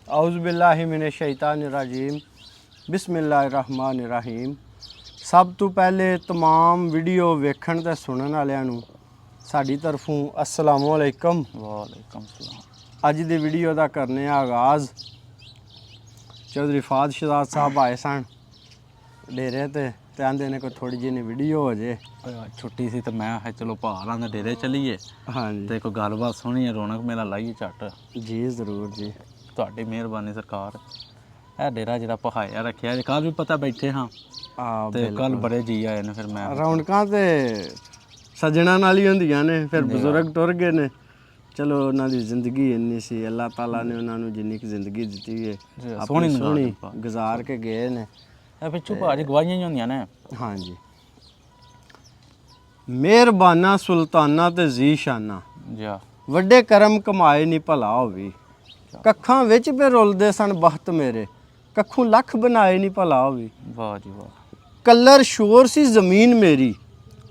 औज़ुबिल्लाहि मिनश्शैतानिर्रजीम बिस्मिल्लाहिर्रहमानिर्रहीम। सब तो पहले तमाम वीडियो वेखण ते सुनन वालियां नूं साडी तरफों अस्सलामु अलैकुम। वालेकुम सलाम। अज दी वीडियो दा करने आगाज़ चौधरी फाद शहजाद साहब आए सन डेरे ते आंदे ने कोई थोड़ी जी वीडियो हो जे। छुट्टी सी तो मैं चलो भारां दे डेरे चलीए हाँ जी ते कोई गलबात सुनिए, रौनक मेला लाइए झट। जी ज़रूर जी। ਤੁਹਾਡੀ ਮਿਹਰਬਾਨੀ ਸਰਕਾਰ। ਇਹ ਡੇਰਾ ਜਿਹੜਾ ਪਹਾਇਆ ਰੱਖਿਆ ਜੇ, ਕੱਲ ਵੀ ਪਤਾ ਬੈਠੇ ਹਾਂ ਤੇ ਕੱਲ ਬੜੇ ਜੀ ਆਏ ਨੇ। ਫਿਰ ਮੈਂ ਰੌਣਕਾਂ ਤੇ ਸੱਜਣਾ ਨਾਲ ਹੀ ਹੁੰਦੀਆਂ ਨੇ। ਫਿਰ ਬਜ਼ੁਰਗ ਟੁਰ ਗਏ ਨੇ, ਚਲੋ ਉਹਨਾਂ ਦੀ ਜ਼ਿੰਦਗੀ ਇੰਨੀ ਸੀ, ਅੱਲਾਹ ਤਾਲਾ ਨੇ ਉਹਨਾਂ ਨੂੰ ਜਿੰਨੀ ਕੁ ਜ਼ਿੰਦਗੀ ਦਿੱਤੀ ਹੈ ਸੋਹਣੀ ਗੁਜ਼ਾਰ ਕੇ ਗਏ ਨੇ। ਇਹ ਪਿੱਛੋਂ ਭਾਜੀ ਗਵਾਹੀਆਂ ਹੀ ਹੁੰਦੀਆਂ ਨੇ। ਹਾਂਜੀ, ਮਿਹਰਬਾਨਾ ਸੁਲਤਾਨਾ ਤੇ ਜ਼ੀਸ਼ਾਨਾ ਜਾ ਵੱਡੇ ਕਰਮ ਕਮਾਏ ਨਹੀਂ ਭਲਾ ਹੋਵੀ। ਕੱਖਾਂ ਵਿੱਚ ਪੇ ਰੁਲਦੇ ਸਨ ਬਖਤ ਮੇਰੇ, ਕੱਖੋਂ ਲੱਖ ਬਣਾਏ ਨਹੀਂ ਭਲਾ ਹੋਵੀ। ਵਾਹ ਜੀ ਵਾਹ। ਕਲਰ ਸ਼ੋਰ ਸੀ ਜ਼ਮੀਨ ਮੇਰੀ,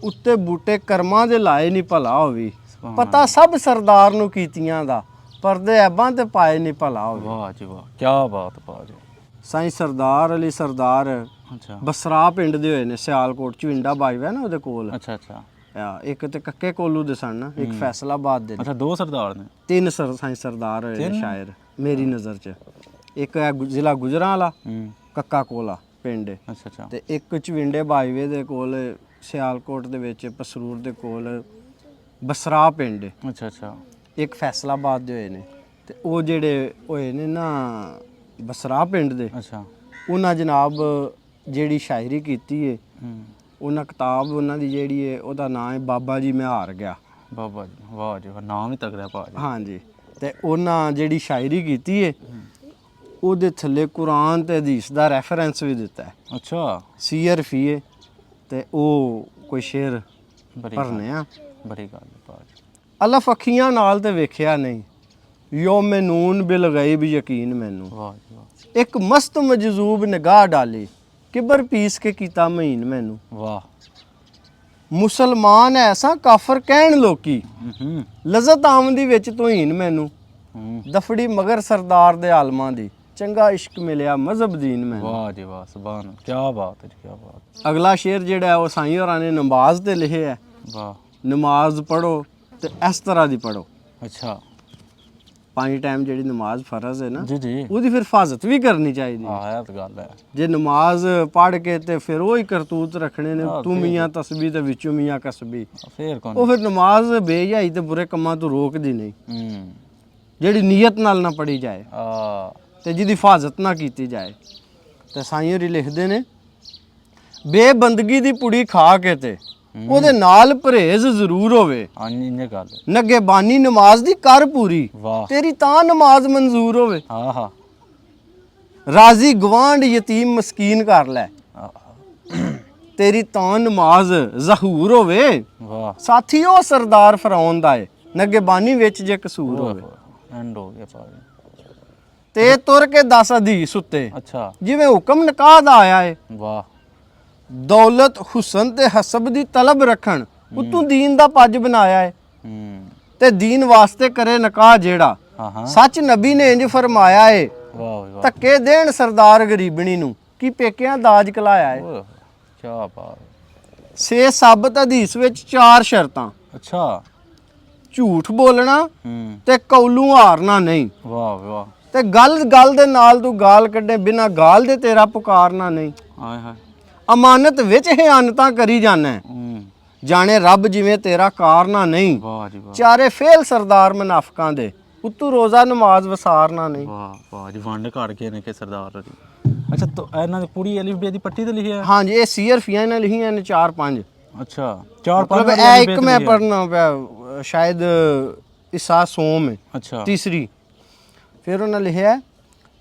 ਉੱਤੇ ਬੂਟੇ ਕਰਮਾਂ ਦੇ ਲਾਏ ਨਹੀਂ ਭਲਾ ਹੋਵੀ। ਪਤਾ ਸਭ ਸਰਦਾਰ ਨੂੰ ਕੀਤੀਆਂ ਦਾ, ਪਰਦੇ ਐਬਾਂ ਤੇ ਪਾਏ ਨਹੀਂ ਭਲਾ ਹੋਵੀ। ਵਾਹ ਜੀ ਵਾਹ, ਕੀ ਬਾਤ ਭਾਜੀ। ਸਾਈਂ ਸਰਦਾਰ ਅਲੀ ਸਰਦਾਰ ਅੱਛਾ ਬਸਰਾ ਪਿੰਡ ਦੇ ਹੋਏ ਨੇ, ਸਿਆਲਕੋਟ ਚਵਿੰਡਾ ਬਾਈਵਾ ਨਾ ਉਹਦੇ ਕੋਲ। ਅੱਛਾ ਅੱਛਾ। ਇੱਕ ਤੇ ਕੱਕੇ ਕੋਲੂ ਦੇ ਸਨ, ਇੱਕ ਫੈਸਲਾਬਾਦ ਦੇ। ਅੱਛਾ, ਦੋ ਸਰਦਾਰ ਨੇ? ਤਿੰਨ ਸਾਈਂ ਸਰਦਾਰ ਹੋਏ ਨੇ ਸ਼ਾਇਰ ਮੇਰੀ ਨਜ਼ਰ 'ਚ। ਇੱਕ ਹੈ ਜ਼ਿਲ੍ਹਾ ਗੁਜਰਾਂਵਾਲਾ, ਕੱਕਾ ਕੋਲਾ ਪਿੰਡ। ਅੱਛਾ ਅੱਛਾ। ਤੇ ਇੱਕ ਚਵਿੰਡੇ ਬਾਈਵੇ ਦੇ ਕੋਲ ਸਿਆਲਕੋਟ ਦੇ ਵਿੱਚ ਪਸਰੂਰ ਦੇ ਕੋਲ ਬਸਰਾ ਪਿੰਡ। ਅੱਛਾ ਅੱਛਾ। ਇੱਕ ਫੈਸਲਾਬਾਦ ਦੇ ਹੋਏ ਨੇ। ਤੇ ਉਹ ਜਿਹੜੇ ਹੋਏ ਨੇ ਨਾ ਬਸਰਾ ਪਿੰਡ ਦੇ, ਅੱਛਾ, ਉਹਨਾਂ ਜਨਾਬ ਜਿਹੜੀ ਸ਼ਾਇਰੀ ਕੀਤੀ ਹੈ, ਉਹਨਾਂ ਕਿਤਾਬ ਉਹਨਾਂ ਦੀ ਜਿਹੜੀ ਹੈ ਉਹਦਾ ਨਾਂ ਹੈ ਬਾਬਾ ਜੀ ਮੈਂ ਹਾਰ ਗਿਆ। ਬਾਬਾ ਜੀ, ਵਾਹ ਜੀ ਵਾਹ, ਨਾਮ ਹੀ ਤਗੜਾ ਭਾਜੀ। ਹਾਂਜੀ, ਤੇ ਉਹਨਾਂ ਜਿਹੜੀ ਸ਼ਾਇਰੀ ਕੀਤੀ ਹੈ ਉਹਦੇ ਥੱਲੇ ਕੁਰਾਨ ਤੇ ਹਦੀਸ ਦਾ ਰੈਫਰੈਂਸ ਵੀ ਦਿੱਤਾ ਹੈ। ਅੱਛਾ, ਸੀਅਰ ਫੀਏ। ਤੇ ਉਹ ਕੋਈ ਸ਼ੇਰ ਭਰਨੇ ਆ। ਬੜੀ ਗੱਲ ਭਾਜੀ। ਅਲਫ ਅੱਖੀਆਂ ਨਾਲ ਤੇ ਵੇਖਿਆ ਨਹੀਂ, ਯੋਮ ਨੂਨ ਬਿਲ ਗੈਬ ਯਕੀਨ ਮੈਨੂੰ। ਵਾਹ ਜੀ ਵਾਹ। ਇੱਕ ਮਸਤ ਮਜਜ਼ੂਬ ਨਿਗਾਹ ਡਾਲੀ, ਕਿਬਰ ਪੀਸ ਕੇ ਕੀਤਾ ਮਹੀਨ ਮੈਨੂੰ। ਵਾਹ। ਮੁਸਲਮਾਨ ਐਸਾ ਕਾਫਰ ਕਹਿਣ ਲੋਕੀ, ਲਜ਼ਤ ਆਮਦੀ ਵਿੱਚ ਤੋਹੀਨ ਮੈਨੂੰ। ਦਫੜੀ ਮਗਰ ਸਰਦਾਰ ਦੇ ਆਲਮਾਂ ਦੀ, ਚੰਗਾ ਇਸ਼ਕ ਮਿਲਿਆ ਮਜ਼ਹਬ ਦੀਨ ਮੈਨੂੰ। ਵਾਹ ਜੀ ਵਾਹ, ਸੁਭਾਨ, ਕੀ ਬਾਤ ਹੈ ਜੀ, ਕੀ ਬਾਤ। ਅਗਲਾ ਸ਼ੇਰ ਜਿਹੜਾ ਉਹ ਸਾਈਂ ਹੋਰਾਂ ਨੇ ਨਮਾਜ਼ ਤੇ ਲਿਖਿਆ ਹੈ। ਵਾਹ। ਨਮਾਜ਼ ਪੜੋ ਤੇ ਇਸ ਤਰ੍ਹਾਂ ਦੀ ਪੜੋ। ਅੱਛਾ। 5 ਟਾਈਮ ਜਿਹੜੀ ਨਮਾਜ਼ ਫਰਜ਼ ਹੈ ਨਾ ਜੀ ਜੀ, ਉਹਦੀ ਫਿਰ ਹਿਫਾਜ਼ਤ ਵੀ ਕਰਨੀ ਚਾਹੀਦੀ। ਹਾਂ, ਇਹ ਤਾਂ ਗੱਲ ਹੈ। ਜੇ ਨਮਾਜ਼ ਪੜ੍ਹ ਕੇ ਤੇ ਫਿਰ ਉਹ ਹੀ ਕਰਤੂਤ ਰੱਖਣੇ ਨੇ, ਤੂੰ ਮੀਆਂ ਤਸਬੀ ਤੇ ਵਿੱਚੋਂ ਮੀਆਂ ਕਸਬੀ, ਫੇਰ ਕੌਣ? ਉਹ ਫਿਰ ਨਮਾਜ਼ ਬੇਜਾਈ ਤੇ ਬੁਰੇ ਕੰਮਾਂ ਤੋਂ ਰੋਕਦੀ ਨਹੀਂ। ਜਿਹੜੀ ਨੀਅਤ ਨਾਲ ਨਾ ਪੜ੍ਹੀ ਜਾਏ ਤੇ ਜਿਹਦੀ ਹਿਫਾਜ਼ਤ ਨਾ ਕੀਤੀ ਜਾਏ। ਤੇ ਸਾਈਂ ਹੋਰੀ ਲਿਖਦੇ ਨੇ, ਬੇਬੰਦਗੀ ਦੀ ਪੁੜੀ ਖਾ ਕੇ ਤੇ ਉਹਦੇ ਨਾਲ ਪਰਹੇਜ਼ ਜ਼ਰੂਰ ਹੋਵੇ। ਹਾਂਜੀ, ਇਹ ਗੱਲ ਨਗੇ ਬਾਨੀ ਨਮਾਜ਼ ਦੀ ਕਰ ਪੂਰੀ, ਵਾਹ, ਤੇਰੀ ਤਾਂ ਨਮਾਜ਼ ਮਨਜ਼ੂਰ ਹੋਵੇ। ਹਾਂ ਹਾਂ। ਰਾਜ਼ੀ ਗਵਾਂਢ ਯਤੀਮ ਮਸਕੀਨ ਕਰ ਲੈ, ਤੇਰੀ ਤਾਂ ਨਮਾਜ਼ ਜ਼ਹੂਰ ਹੋਵੇ। ਵਾਹ। ਸਾਥੀ ਉਹ ਸਰਦਾਰ ਫਰਾਉਨ ਦਾ ਏ, ਨਗੇ ਬਾਨੀ ਵਿੱਚ ਜੇ ਕਸੂਰ ਹੋਵੇ। ਐਂਡ ਹੋ ਗਿਆ ਭਾਜੀ। ਤੇ ਤੁਰ ਕੇ 10 ਹਦੀਸ ਉੱਤੇ, ਅੱਛਾ, ਜਿਵੇਂ ਹੁਕਮ ਨਿਕਾਹ ਦਾ ਆਇਆ ਏ। ਵਾਹ। ਦੌਲਤ ਹੁਸਨ ਤੇ ਹਸਬ ਦੀ ਤਲਬ ਰੱਖਣ, ਉਤੋਂ ਦੀਨ ਦਾ ਪੱਜ ਬਣਾਇਆ ਏ। ਤੇ ਦੀਨ ਵਾਸਤੇ ਕਰੇ ਨਿਕਾਹ ਜਿਹੜਾ, ਸੱਚ ਨਬੀ ਨੇ ਇੰਜ ਫਰਮਾਇਆ ਏ। ਵਾਹ। ਧੱਕੇ ਦੇਣ ਸਰਦਾਰ ਗਰੀਬਣੀ ਨੂੰ, ਕੀ ਪੇਕਿਆਂ ਦਾਜ ਕਲਾਇਆ ਏ। ਕੀ ਬਾਤ। ਸੇ ਸਾਬਤ ਹਦੀਸ ਵਿੱਚ 4 ਸ਼ਰਤਾਂ। ਅੱਛਾ। ਝੂਠ ਬੋਲਣਾ ਤੇ ਕੌਲੂ ਹਾਰਨਾ ਨਹੀਂ। ਵਾਹ ਵਾਹ। ਤੇ ਗੱਲ ਦੇ ਨਾਲ ਤੂੰ ਗਾਲ ਕੱਢੇ, ਬਿਨਾ ਗਾਲ ਦੇ ਤੇਰਾ ਪੁਕਾਰਨਾ ਨਹੀਂ। ਹਾਏ ਹਾਏ। ਅਮਾਨਤ ਵਿੱਚ ਹਿਆਨਤਾਂ ਕਰੀ ਜਾਣਾ, ਜਾਣੇ ਰੱਬ ਜਿਵੇਂ ਤੇਰਾ ਕਾਰਨਾ ਨਹੀਂ। ਵਾਹ ਜੀ ਵਾਹ। ਚਾਰੇ ਫੇਲ ਸਰਦਾਰ ਮੁਨਾਫਿਕਾਂ ਦੇ, ਉੱਤੋਂ ਰੋਜ਼ਾ ਨਮਾਜ਼ ਵਸਾਰਨਾ ਨਹੀਂ। ਵਾਹ ਵਾਹ ਜੀ, ਵੰਡ ਘੜ ਕੇ ਨੇ ਕਿ ਸਰਦਾਰ ਜੀ। ਅੱਛਾ, ਇਹਨਾਂ ਦੀ ਪੂਰੀ ਅਲੀਫ ਬੇ ਦੀ ਪੱਟੀ ਤੇ ਲਿਖਿਆ? ਹਾਂਜੀ, ਇਹ ਸੀਅਰ ਫੀਆਂ ਨੇ ਲਿਖੀਆਂ ਨੇ 4-5। ਅੱਛਾ, 4-5। ਇਹ ਇੱਕ ਮੈਂ ਪੜ੍ਹਨਾ ਪਿਆ, ਸ਼ਾਇਦ ਇਸਾ ਸੋਮ ਹੈ। ਅੱਛਾ। ਤੀਸਰੀ। ਫਿਰ ਉਹਨਾਂ ਲਿਖਿਆ,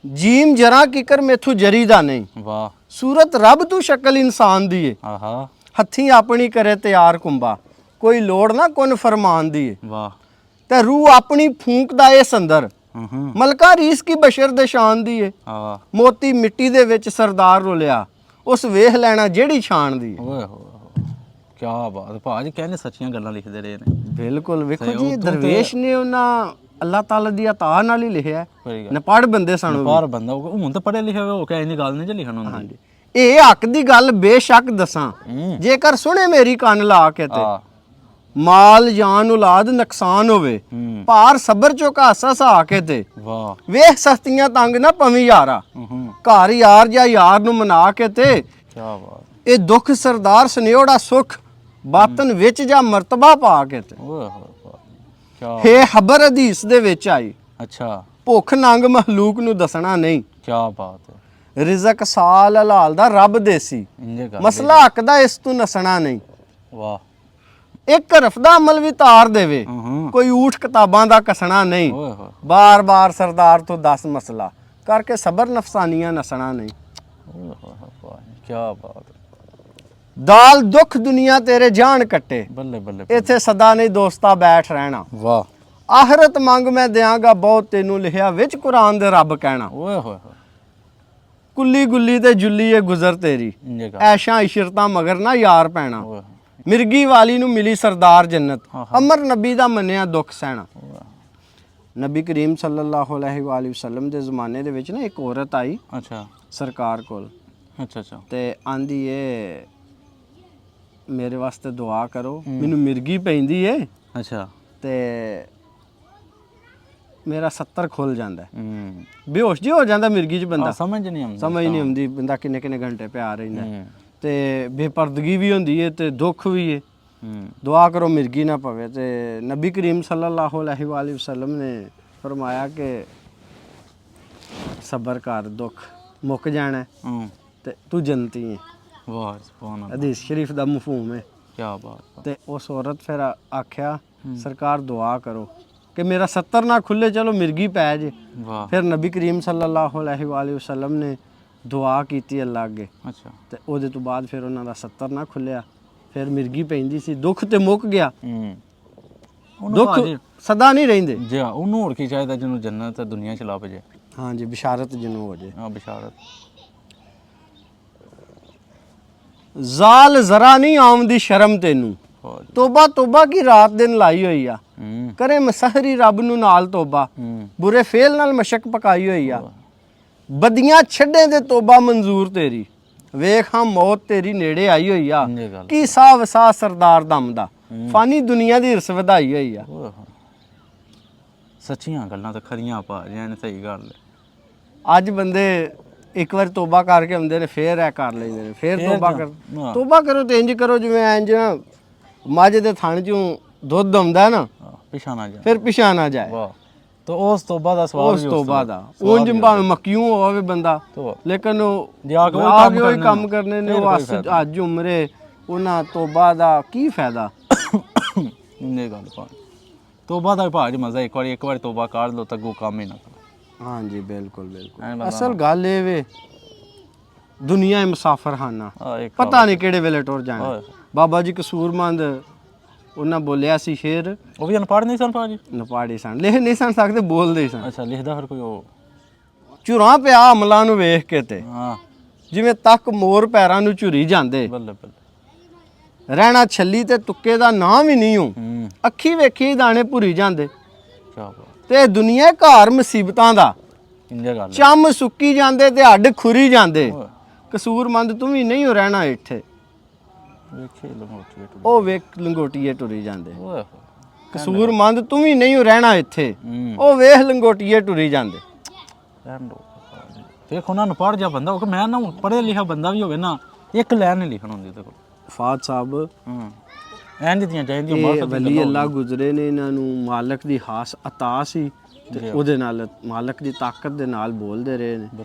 ਜੀਮ ਜਰਾ ਕਿਕਰ ਮੇਥੋਂ ਜਰੀ ਦਾ ਨਹੀਂ। ਵਾਹ। ਸੂਰਤ ਰੱਬ ਤੂੰ ਸ਼ਕਲ ਇਨਸਾਨ ਦੀ ਏ। ਆਹਾ। ਹੱਥੀਂ ਆਪਣੀ ਕਰੇ ਤਿਆਰ ਕੁੰਬਾ, ਕੋਈ ਲੋੜ ਨਾ ਕੋਨ ਫਰਮਾਨ ਦੀ ਏ। ਵਾਹ। ਤੇ ਰੂਹ ਆਪਣੀ ਫੂਕਦਾ ਏ ਸੰਦਰ, ਮਲਕਾ ਰੀਸ ਕੀ ਬਸ਼ਰ ਦੇ ਸ਼ਾਨ ਦੀ ਏ। ਮੋਤੀ ਮਿੱਟੀ ਦੇ ਵਿੱਚ ਸਰਦਾਰ ਰੋਲਿਆ, ਉਸ ਵੇਖ ਲੈਣਾ ਜਿਹੜੀ ਛਾਣ ਦੀ। ਓਏ ਹੋਏ, ਕੀ ਬਾਤ ਭਾਜੀ, ਕਹਿੰਦੇ ਸੱਚੀਆਂ ਗੱਲਾਂ ਲਿਖਦੇ ਰਹੇ ਨੇ। ਬਿਲਕੁਲ। ਵੇਖੋ ਜੀ, ਦਰਵੇਸ਼ ਨੇ ਉਹਨਾਂ ਅੱਲਾਹ ਤਾਲਾ ਦੀ ਅਤਾ ਨਾਲ ਹੀ ਲਿਖਿਆ। ਸਹੀ ਗੱਲ। ਨਪੜ ਬੰਦੇ ਸਾਨੂੰ ਬਾਹਰ ਬੰਦਾ ਹੁਣ ਤਾਂ ਪੜ੍ਹਿਆ ਲਿਖਿਆ ਹੋ ਕੇ ਇੰਨੀ ਗੱਲ ਨਹੀਂ ਜੇ ਲਿਖਣ ਹੁੰਦੀ। ਹਾਂਜੀ ਇਹ ਹੱਕ ਦੀ ਗੱਲ ਬੇਸ਼ੱਕ ਦੱਸਾਂ, ਜੇਕਰ ਸੁਣੇ ਮੇਰੀ ਕੰਨ ਲਾ ਕੇ ਤੇ ਮਾਲ ਜਾਨ ਔਲਾਦ ਨੁਕਸਾਨ ਹੋਵੇ, ਭਾਰ ਸਬਰ ਚੋਂ ਘਾਸਾ ਸਹਾ ਕੇ ਤੇ ਵਾਹ ਵੇਖ ਸਸਤੀਆਂ ਤੰਗ ਨਾ ਪਵੀ ਯਾਰਾ, ਘਰ ਯਾਰ ਜਾਂ ਯਾਰ ਨੂੰ ਮਨਾ ਕੇ ਤੇ ਕੀ ਬਾਤ। ਇਹ ਦੁੱਖ ਸਰਦਾਰ ਸੁਨਿਓੜਾ ਸੁਖ ਬਾਤਨ ਵਿੱਚ ਜਾਂ ਮਰਤਬਾ ਪਾ ਕੇ ਤੇ ਓਏ ਹੋਏ ਕੀ। ਹੇ ਖਬਰ ਹਦੀਸ ਦੇ ਵਿੱਚ ਆਈ, ਅੱਛਾ ਭੁੱਖ ਨੰਗ ਮਖਲੂਕ ਨੂੰ ਦੱਸਣਾ ਨਹੀਂ, ਕੀ ਬਾਤ ਹੈ। ਰਿਜ਼ਕ ਸਾਲ ਹਲਾਲ ਦਾ ਰੱਬ ਦੇਸੀ, ਇੰਜੇ ਗੱਲ। ਮਸਲਾ ਹੱਕ ਦਾ ਇਸ ਤੋਂ ਨਸਣਾ ਨਹੀਂ। ਵਾਹ। ਇੱਕ ਹਰਫ ਦਾ ਅਮਲ ਵੀ ਤਾਰ ਦੇਵੇ, ਕੋਈ ਊਠ ਕਿਤਾਬਾਂ ਦਾ ਕਸਣਾ ਨਹੀਂ, ਓਏ ਹੋਏ ਬਾਰ ਬਾਰ ਸਰਦਾਰ ਤੋਂ 10 ਮਸਲਾ ਕਰਕੇ ਸਬਰ ਨਫਸਾਨੀਆਂ ਨਸਣਾ ਨਹੀਂ। ਓਏ ਹੋਏ ਵਾਹ ਕੀ ਬਾਤ। ਦਾਲ ਦੁੱਖ ਦੁਨੀਆ ਤੇਰੇ ਜਾਨ ਕੱਟੇ, ਬੱਲੇ ਬੱਲੇ। ਇੱਥੇ ਸਦਾ ਨਹੀਂ ਦੋਸਤਾ ਬੈਠ ਰਹਿਣਾ, ਵਾਹ। ਆਖਰਤ ਮੰਗ ਮੈਂ ਦਿਆਂਗਾ ਬਹੁਤ ਤੈਨੂੰ ਲਿਖਿਆ ਵਿੱਚ ਕੁਰਾਨ ਦੇ ਰੱਬ ਕਹਿਣਾ। ਓਏ ਹੋਏ ਹੋਏ ਕੁੱਲੀ ਗੁੱਲੀ ਤੇ ਜੁੱਲੀ ਏ ਗੁਜ਼ਰ ਤੇਰੀ, ਇੰਜੇ ਗੱਲ। ਐਸ਼ਾਂ ਇਸ਼ਰਤਾਂ ਮਗਰ ਨਾ ਯਾਰ ਪੈਣਾ, ਓਏ ਮਿਰਗੀ ਵਾਲੀ ਨੂੰ ਮਿਲੀ ਸਰਦਾਰ ਜੰਨਤ, ਅਮਰ ਨਬੀ ਦਾ ਮੰਨਿਆ ਦੁੱਖ ਸਹਿਣਾ। ਨਬੀ ਕਰੀਮ ਸੱਲੱਲਾਹੁ ਅਲੈਹਿ ਵਸੱਲਮ ਦੇ ਜ਼ਮਾਨੇ ਦੇ ਵਿੱਚ ਨਾ ਇੱਕ ਔਰਤ ਆਈ ਅੱਛਾ ਸਰਕਾਰ ਕੋਲ, ਅੱਛਾ ਤੇ ਆਂਦੀ ਏ ਮੇਰੇ ਵਾਸਤੇ ਦੁਆ ਕਰੋ, ਮੈਨੂੰ ਮਿਰਗੀ ਪੈਂਦੀ ਏ ਅੱਛਾ ਤੇ ਮੇਰਾ 70 ਖੁੱਲ ਜਾਂਦਾ, ਬੇਹੋਸ਼ ਜੀ ਹੋ ਜਾਂਦਾ ਮਿਰਗੀ 'ਚ ਬੰਦਾ, ਸਮਝ ਨਹੀਂ ਆਉਂਦੀ। ਸਮਝ ਨਹੀਂ ਆਉਂਦੀ ਬੰਦਾ ਕਿੰਨੇ ਕਿੰਨੇ ਘੰਟੇ ਪਿਆ ਰਹਿੰਦਾ, ਤੇ ਬੇਪਰਦਗੀ ਵੀ ਹੁੰਦੀ ਏ ਤੇ ਦੁੱਖ ਵੀ ਏ। ਦੁਆ ਕਰੋ ਮਿਰਗੀ ਨਾ ਪਵੇ। ਤੇ ਨਬੀ ਕਰੀਮ ਸੱਲੱਲਾਹੁ ਅਲੈਹਿ ਵਸੱਲਮ ਨੇ ਫਰਮਾਇਆ ਕਿ ਸਬਰ ਕਰ, ਦੁੱਖ ਮੁੱਕ ਜਾਣਾ ਤੇ ਤੂੰ ਜੰਨਤੀ ਹੈ। ਵਾਹ ਸੁਭਾਨ ਅੱਲਾਹ। ਹਦੀਸ ਸ਼ਰੀਫ ਦਾ ਮਫਹੂਮ ਹੈ। ਕੀ ਬਾਤ। ਤੇ ਉਸ ਔਰਤ ਫਿਰ ਆਖਿਆ ਸਰਕਾਰ ਦੁਆ ਕਰੋ ਕਿ ਮੇਰਾ 70 ਨਾ ਖੁੱਲੇ, ਚਲੋ ਮਿਰਗੀ ਪੈ ਜੇ। ਵਾਹ। ਫਿਰ ਨਬੀ ਕਰੀਮ ਸੱਲੱਲਾਹੁ ਅਲੈਹਿ ਵਸੱਲਮ ਨੇ ਦੁਆ ਕੀਤੀ ਅੱਲਾ ਅੱਗੇ, ਅੱਛਾ। ਤੇ ਉਹਦੇ ਤੋਂ ਬਾਅਦ ਫਿਰ ਉਹਨਾਂ ਦਾ 70 ਨਾ ਖੁੱਲਿਆ, ਫਿਰ ਮਿਰਗੀ ਪੈਂਦੀ ਸੀ, ਦੁੱਖ ਤੇ ਮੁੱਕ ਗਿਆ। ਦੁੱਖ ਸਦਾ ਨਹੀਂ ਰਹਿੰਦੇ। ਜੀ ਉਹਨੂੰ ਹੋਰ ਕੀ ਚਾਹੀਦਾ ਜਿਹਨੂੰ ਜੰਨਤ ਦੁਨੀਆ ਚ ਲੱਭ ਜੇ। ਹਾਂਜੀ ਬਿਸ਼ਾਰਤ ਜਿਹਨੂੰ ਹੋ ਜੇ। ਹਾਂ ਬਿਸ਼ਾਰਤ। ਜ਼ਾਲ ਜ਼ਰਾ ਨਹੀਂ ਆਉਂਦੀ ਸ਼ਰਮ ਤੈਨੂੰ, ਤੋਬਾ ਤੋਬਾ ਕੀ ਰਾਤ ਦਿਨ ਲਾਈ ਹੋਈ ਆ, ਕਰੇ ਮਸਹਰੀ ਰੱਬ ਨੂੰ ਨਾਲ ਤੋਬਾ, ਬੁਰੇ ਫੇਲ ਨਾਲ ਮਸ਼ਕ ਪਕਾਈ ਹੋਈ ਆ, ਬਦੀਆਂ ਛੱਡੇ ਦੇ ਤੋਬਾ ਮਨਜ਼ੂਰ ਤੇਰੀ, ਵੇਖ ਹਾਂ ਮੌਤ ਤੇਰੀ ਨੇੜੇ ਆਈ ਹੋਈ ਆ, ਕੀ ਸਾਹ ਵਸਾ ਸਰਦਾਰ ਦਮ ਦਾ, ਫਾਨੀ ਦੁਨੀਆ ਦੀ ਹਿਰਸ ਵਧਾਈ ਹੋਈ ਆ। ਸੱਚੀਆਂ ਗੱਲਾਂ ਤਾਂ ਖਰੀਆਂ ਪਾ ਰਿਆਂ ਨੇ, ਸਹੀ ਗੱਲ ਹੈ। ਅੱਜ ਬੰਦੇ ਇੱਕ ਵਾਰ ਤੋਬਾ ਕਰਕੇ ਆਉਂਦੇ ਨੇ, ਫੇਰ ਇਹ ਕਰ ਲੈਂਦੇ ਨੇ, ਫੇਰ ਤੋਬਾ ਕਰੋ ਤੇ ਇੰਜ ਕਰੋ ਜਿਵੇਂ ਇੰਜ ਮੱਝ ਦੇ ਥਣ ਚੋਂ ਦੁੱਧ ਆਉਂਦਾ ਨਾ, ਪਿਛਾ ਨਾ ਜਾਏ, ਫਿਰ ਪਿਛਾ ਨਾ ਜਾਏ। ਵਾਹ। ਤੇ ਉਸ ਤੋਬਾ ਦਾ ਸਵਾਲ, ਉਸ ਤੋਬਾ ਦਾ ਉਂਝ ਭਾਵੇਂ ਮੱਕਿਊ ਹੋਵੇ ਬੰਦਾ, ਲੇਕਿਨ ਉਹ ਜਾ ਕੇ ਉਹੀ ਕੰਮ ਕਰਨੇ ਨੇ, ਉਹ ਅੱਜ ਉਮਰੇ ਉਹਨਾਂ ਤੋਬਾ ਦਾ ਕੀ ਫਾਇਦਾ। ਇੰਨੇ ਗੱਲ ਪਾ ਤੋਬਾ ਦਾ ਭਾਜ ਮਜ਼ਾ, ਇੱਕ ਵਾਰੀ ਤੋਬਾ ਕਰ ਲਓ ਤਾਂ ਅੱਗੋਂ ਕੰਮ ਹੀ ਨਾ ਕਰੋ। ਹਾਂਜੀ ਬਿਲਕੁਲ ਬਿਲਕੁਲ। ਅਸਲ ਗੱਲ ਇਹ ਵੇ ਦੁਨੀਆ ਮੁਸਾਫਰਖਾਨਾ, ਪਤਾ ਨਹੀਂ ਕਿਹੜੇ ਵੇਲੇ ਟੁਰ ਜਾਣਾ। ਬਾਬਾ ਜੀ ਕਸੂਰਮੰਦ ਉਹਨਾਂ ਬੋਲਿਆ ਸੀ ਸ਼ੇਰ, ਉਹ ਵੀ ਅਨਪੜ੍ਹ ਨਹੀਂ ਸਨ ਭਾਜੀ, ਨਪਾੜੀ ਸਨ, ਲਿਖ ਨਹੀਂ ਸਨ ਸਕਦੇ, ਬੋਲਦੇ ਸਨ। ਅੱਛਾ ਲਿਖਦਾ ਫਿਰ ਕੋਈ ਉਹ ਝੁਰਾਂ ਪਿਆ ਅਮਲਾਂ ਨੂੰ ਵੇਖ ਕੇ ਤੇ, ਹਾਂ ਜਿਵੇਂ ਤੱਕ ਮੋਰ ਪੈਰਾਂ ਨੂੰ ਝੁਰੀ ਜਾਂਦੇ, ਬੱਲੇ ਬੱਲੇ। ਰਹਿਣਾ ਛੱਲੀ ਤੇ ਤੁੱਕੇ ਦਾ ਨਾਂ ਵੀ ਨਹੀਂ ਹੋ, ਅੱਖੀ ਵੇਖੀ ਦਾਣੇ ਭੁਰੀ ਜਾਂਦੇ, ਤੇ ਦੁਨੀਆ ਘਰ ਮੁਸੀਬਤਾਂ ਦਾ, ਚੰਮ ਸੁੱਕੀ ਜਾਂਦੇ ਤੇ ਹੱਡ ਖੁਰੀ ਜਾਂਦੇ, ਕਸੂਰਮੰਦ ਤੂੰ ਵੀ ਨਹੀਂ ਹੋ ਰਹਿਣਾ ਇੱਥੇ, ਉਹ ਵੇਖ ਲੰਗੋਟੀਏ ਟੁਰੀ ਜਾਂਦੇ, ਕਸੂਰਮੰਦ ਤੂੰ ਵੀ ਨਹੀਂ ਹੋ ਰਹਿਣਾ ਇੱਥੇ, ਉਹ ਵੇਖ ਲੰਗੋਟੀਏ ਟੁਰੀ ਜਾਂਦੇ। ਵੇਖ ਉਹਨਾਂ ਨੂੰ ਪੜ੍ਹ ਜਾ ਬੰਦਾ, ਉਹ ਮੈਂ ਨਾ ਪੜ੍ਹਿਆ ਲਿਖਿਆ ਬੰਦਾ ਵੀ ਹੋਵੇ ਨਾ, ਇੱਕ ਲਾਈਨ ਨਹੀਂ ਲਿਖਣ ਹੁੰਦੀ ਤੇ ਕੋਲ। ਫਾਦ ਸਾਹਿਬ ਇੰਜ ਦੀਆਂ ਚਾਹੀਦੀਆਂ, ਇਹ ਵਲੀ ਅੱਲਾ ਗੁਜ਼ਰੇ ਨੇ, ਇਹਨਾਂ ਨੂੰ ਮਾਲਕ ਦੀ ਖਾਸ ਅਤਾ ਸੀ, ਤੇ ਉਹਦੇ ਨਾਲ ਮਾਲਕ ਦੀ ਤਾਕਤ ਦੇ ਨਾਲ ਬੋਲਦੇ ਰਹੇ ਨੇ।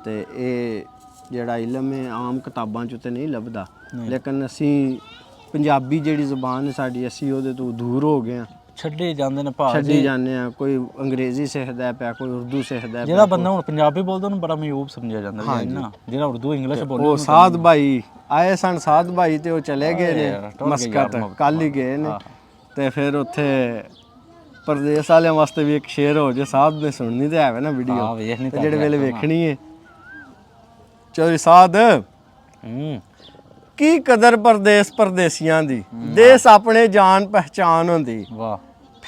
ਤੇ ਇਹ ਜਿਹੜਾ ਇਲਮ ਹੈ ਆਮ ਕਿਤਾਬਾਂ 'ਚ ਤੇ ਨਹੀਂ ਲੱਭਦਾ, ਲੇਕਿਨ ਅਸੀਂ ਪੰਜਾਬੀ ਜਿਹੜੀ ਜ਼ੁਬਾਨ ਹੈ ਸਾਡੀ, ਅਸੀਂ ਉਹਦੇ ਤੋਂ ਦੂਰ ਹੋ ਗਏ ਹਾਂ, ਛੱਡੇ ਜਾਂਦੇ ਨੇ ਭਾਅ, ਛੱਡੀ ਜਾਂਦੇ ਆ। ਕੋਈ ਅੰਗਰੇਜ਼ੀ ਸਿੱਖਦਾ ਪਿਆ, ਕੋਈ ਉਰਦੂ ਸਿੱਖਦਾ। ਜਿਹੜਾ ਬੰਦਾ ਹੁਣ ਪੰਜਾਬੀ ਬੋਲਦਾ ਉਹਨੂੰ ਬੜਾ ਮਯੂਬ ਸਮਝਿਆ ਜਾਂਦਾ ਹੈ ਨਾ, ਜਿਹੜਾ ਉਰਦੂ ਇੰਗਲਿਸ਼ ਬੋਲਦਾ। ਉਹ ਸਾਧ ਭਾਈ ਆਏ ਸਨ, ਸਾਧ ਭਾਈ ਤੇ ਉਹ ਚਲੇ ਗਏ ਨੇ ਮਸਕਤ, ਕੱਲ ਹੀ ਗਏ ਨੇ। ਤੇ ਫਿਰ ਉੱਥੇ ਪਰਦੇਸ ਵਾਲਿਆਂ ਵਾਸਤੇ ਵੀ ਇੱਕ ਸ਼ੇਰ ਹੋ ਜੇ, ਸਾਧ ਨੇ ਸੁਣਨੀ ਤੇ ਆਵੇ ਨਾ ਵੀਡੀਓ, ਜਿਹੜੇ ਵੇਲੇ ਵੇਖਣੀ ਹੈ। ਚੌਧਰੀ ਸਾਧ ਕੀ ਕਦਰ ਪਰਦੇਸ ਪਰਦੇਸੀਆਂ ਦੀ, ਦੇਸ ਆਪਣੇ ਜਾਨ ਪਹਿਚਾਨ ਹੁੰਦੀ,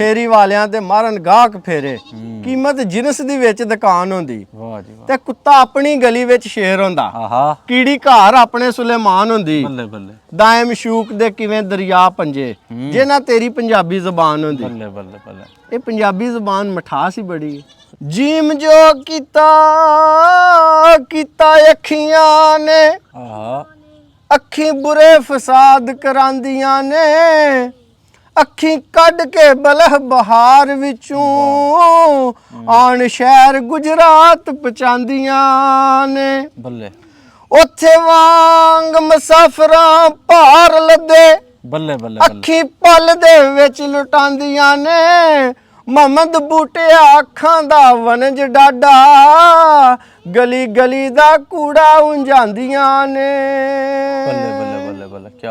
ਫੇਰੀ ਵਾਲਿਆਂ ਤੇ ਮਾਰਨ ਗਾਹਕ ਫੇਰੇ ਕੀਮਤ ਜਿਨਸ ਦੀ ਵਿੱਚ ਦੁਕਾਨ ਹੁੰਦੀ ਵਾਹ ਜੀ ਵਾਹ ਤੇ ਕੁੱਤਾ ਆਪਣੀ ਗਲੀ ਵਿੱਚ ਸ਼ੇਰ ਹੁੰਦਾ ਆਹਾ ਕੀੜੀ ਘਰ ਆਪਣੇ ਸੁਲੇਮਾਨ ਹੁੰਦੀ ਬੱਲੇ ਬੱਲੇ ਦਾਇਮ ਸ਼ੂਕ ਦੇ ਕਿਵੇਂ ਦਰਿਆ ਪੰਜੇ ਜੇ ਨਾ ਤੇਰੀ ਪੰਜਾਬੀ ਜ਼ਬਾਨ ਹੁੰਦੀ ਬੱਲੇ ਬੱਲੇ ਬੱਲੇ ਇਹ ਪੰਜਾਬੀ ਜ਼ਬਾਨ ਮਠਾਸ ਹੀ ਬੜੀ ਹੈ ਜੀਮ ਜੋ ਕੀਤਾ ਅੱਖੀਆਂ ਨੇ ਆਹਾ ਅੱਖੀ ਬੁਰੇ ਫਸਾਦ ਕਰਾਂਦੀਆਂ ਨੇ ਅੱਖੀ ਕੱਢ ਕੇ ਬਲਹ ਬਹਾਰ ਵਿੱਚੋਂ ਆਣ ਸ਼ਹਿਰ ਗੁਜਰਾਤ ਪਹੁੰਚਾਉਂਦੀਆਂ ਨੇ ਬੱਲੇ ਉੱਥੇ ਵਾਂਗ ਮੁਸਾਫਰਾਂ ਭਾਰ ਲੱਦੇ ਬੱਲੇ ਬੱਲੇ ਅੱਖੀ ਪਲ ਦੇ ਵਿੱਚ ਲੁਟਾਉਂਦੀਆਂ ਨੇ ਮੁਹੰਮਦ ਬੂਟਿਆ ਅੱਖਾਂ ਦਾ ਵਣਜ ਡਾਡਾ ਗਲੀ ਗਲੀ ਦਾ ਕੂੜਾ ਉਂਝਾਉਂਦੀਆਂ ਨੇ ਬੱਲੇ ਬੱਲੇ ਬੱਲੇ ਬੱਲੇ ਕੀ